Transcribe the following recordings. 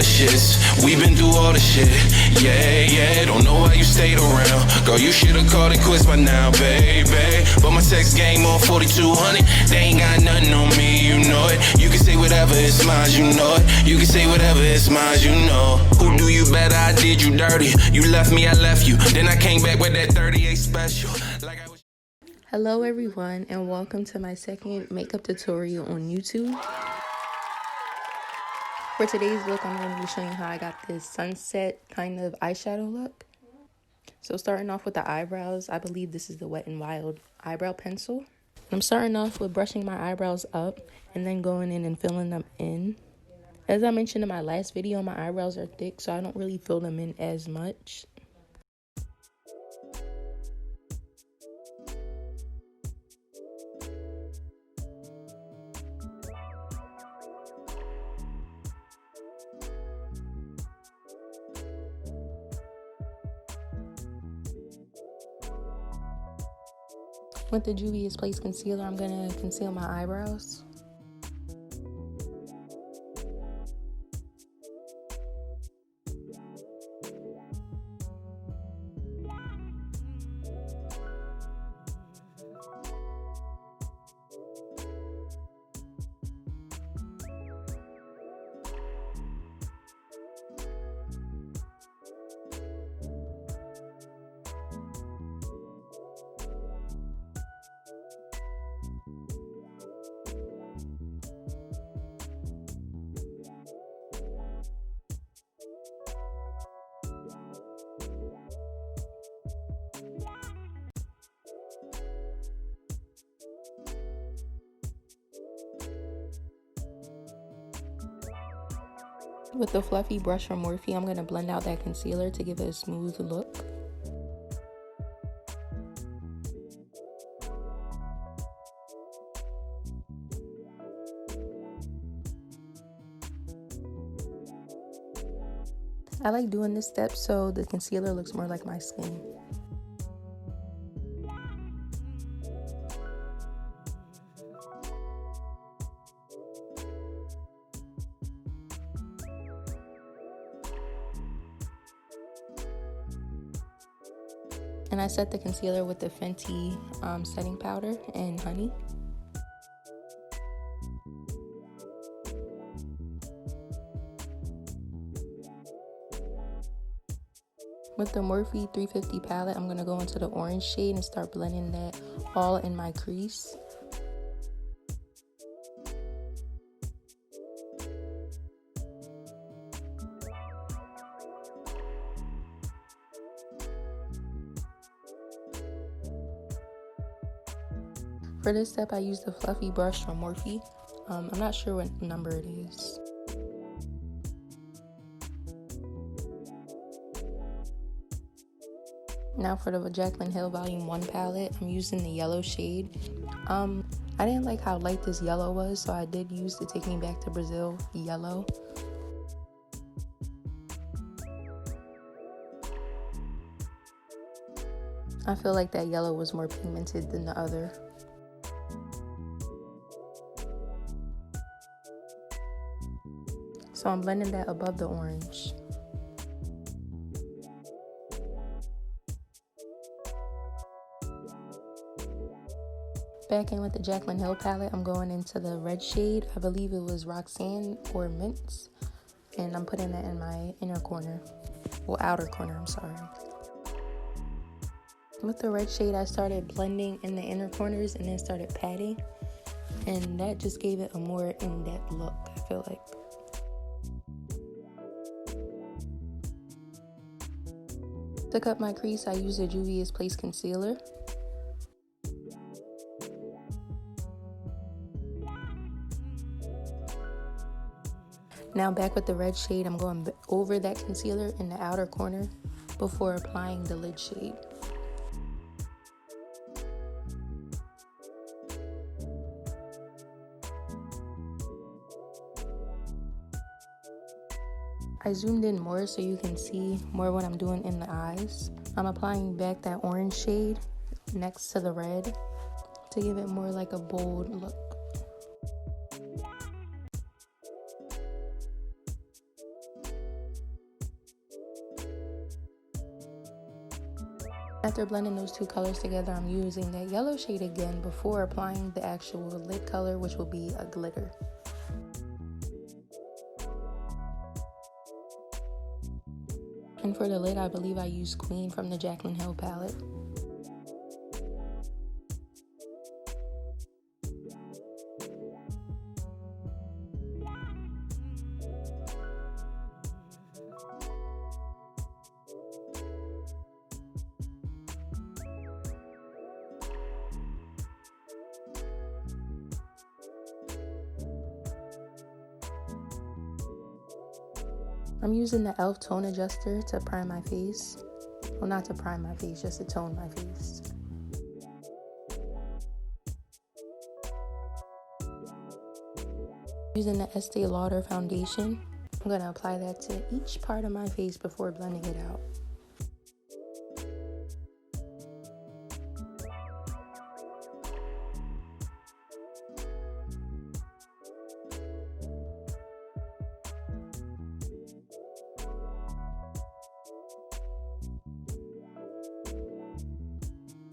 the shits. We been through all the shit. Yeah, don't know why you stayed around. Girl, you should've called it quits by now, baby. But my text game on 4200. They ain't got nothing on me, you know it. You can say whatever, it's mine, you know it. You can say whatever, it's mine, you know. Who do you better? I did you dirty. You left me, I left you. Then I came back with that 38 special. Like I was. Hello everyone, and welcome to my second makeup tutorial on YouTube. For today's look, I'm going to be showing you how I got this sunset kind of eyeshadow look. So starting off with the eyebrows, I believe this is the Wet n Wild eyebrow pencil. I'm starting off with brushing my eyebrows up and then going in and filling them in. As I mentioned in my last video, my eyebrows are thick, so I don't really fill them in as much. With the Juvia's Place concealer, I'm going to conceal my eyebrows. With the fluffy brush from Morphe, I'm going to blend out that concealer to give it a smooth look. I like doing this step so the concealer looks more like my skin. And I set the concealer with the Fenty setting powder and honey. With the Morphe 350 palette, I'm going to go into the orange shade and start blending that all in my crease. For this step, I used the fluffy brush from Morphe. I'm not sure what number it is. Now for the Jaclyn Hill Volume 1 palette, I'm using the yellow shade. I didn't like how light this yellow was, so I did use the Take Me Back to Brazil yellow. I feel like that yellow was more pigmented than the other. So I'm blending that above the orange. Back in with the Jaclyn Hill palette, I'm going into the red shade. I believe it was Roxanne or Mints. And I'm putting that in my inner corner. Well, outer corner, I'm sorry. With the red shade, I started blending in the inner corners and then started patting. And that just gave it a more in-depth look, I feel like. To cut my crease, I used a Juvia's Place concealer. Now back with the red shade, I'm going over that concealer in the outer corner before applying the lid shade. I zoomed in more so you can see more what I'm doing in the eyes. I'm applying back that orange shade next to the red to give it more like a bold look. After blending those two colors together, I'm using that yellow shade again before applying the actual lid color, which will be a glitter. And for the lid, I believe I used Queen from the Jaclyn Hill palette. I'm using the e.l.f. tone adjuster to prime my face. Well, not to prime my face, just to tone my face. Using the Estee Lauder foundation, I'm going to apply that to each part of my face before blending it out.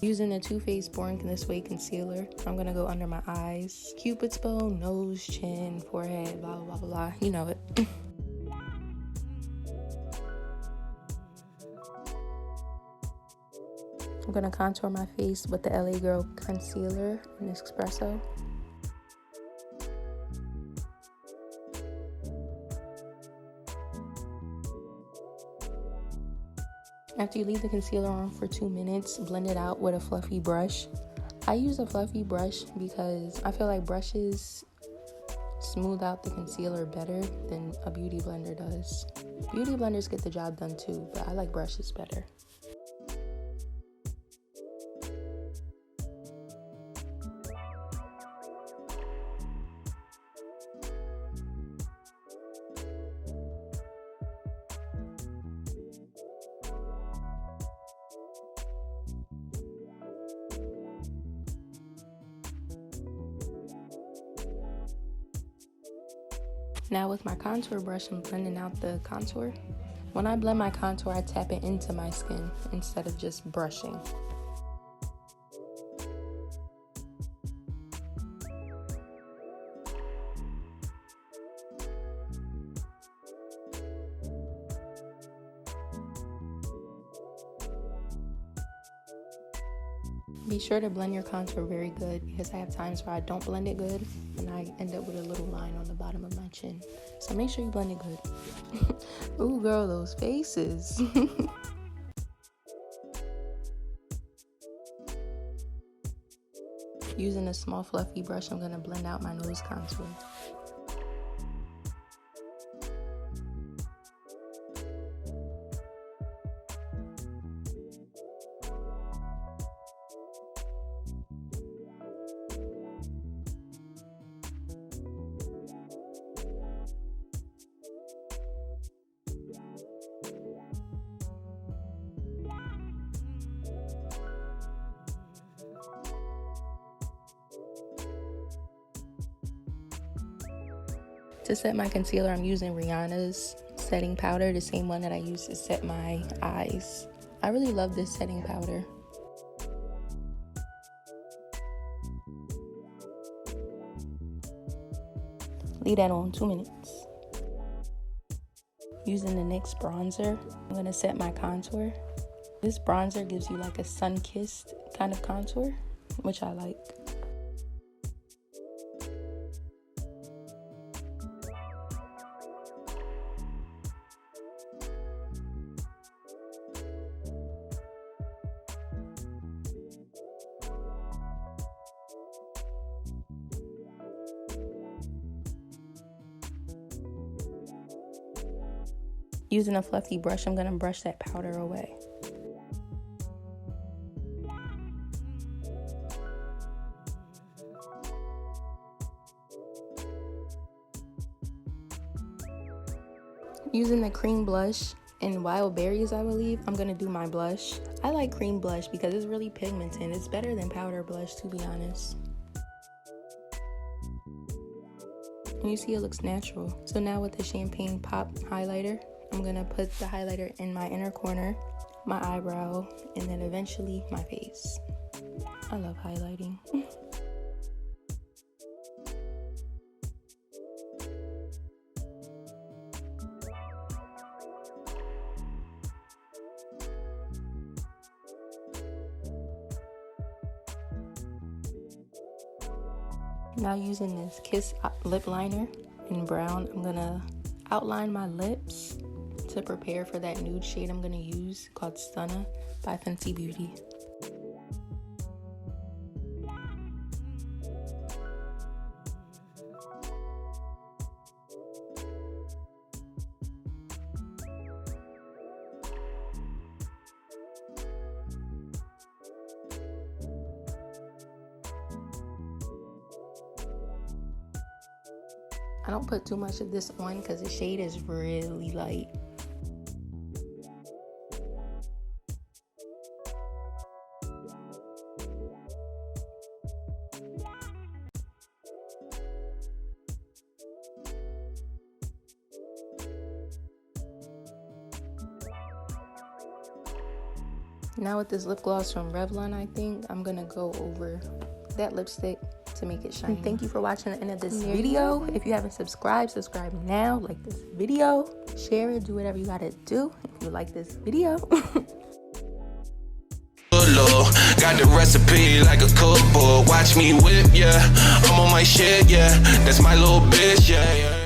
Using the Too Faced Born This Way concealer, I'm going to go under my eyes, cupid's bow, nose, chin, forehead, blah, blah, blah, blah. You know it. I'm going to contour my face with the LA Girl concealer in Espresso. After you leave the concealer on for 2 minutes, blend it out with a fluffy brush. I use a fluffy brush because I feel like brushes smooth out the concealer better than a beauty blender does. Beauty blenders get the job done too, but I like brushes better. Now with my contour brush, I'm blending out the contour. When I blend my contour, I tap it into my skin instead of just brushing. Be sure to blend your contour very good because I have times where I don't blend it good and I end up with a little line on the bottom of my chin. So make sure you blend it good. Ooh, girl, those faces. Using a small fluffy brush, I'm going to blend out my nose contour. To set my concealer, I'm using Rihanna's setting powder, the same one that I use to set my eyes. I really love this setting powder. Leave that on 2 minutes. Using the NYX bronzer, I'm going to set my contour. This bronzer gives you like a sun-kissed kind of contour, which I like. Using a fluffy brush, I'm going to brush that powder away. Using the cream blush in Wild Berries, I believe, I'm going to do my blush. I like cream blush because it's really pigmented. It's better than powder blush, to be honest. And you see it looks natural. So now with the Champagne Pop highlighter, I'm going to put the highlighter in my inner corner my eyebrow, and then eventually my face. I love highlighting. Now using this Kiss lip liner in brown, I'm gonna outline my lips to prepare for that nude shade I'm gonna use called Stunna by Fenty Beauty. I don't put too much of this on because the shade is really light. Now with this lip gloss from Revlon, I think I'm gonna go over that lipstick to make it shiny. And thank you for watching the end of this video. If you haven't subscribed, subscribe now. Like this video, share it, do whatever you gotta do if you like this video. Got the recipe like a cookbook. Watch me whip, yeah. I'm on my shit, yeah. That's my little bitch, yeah.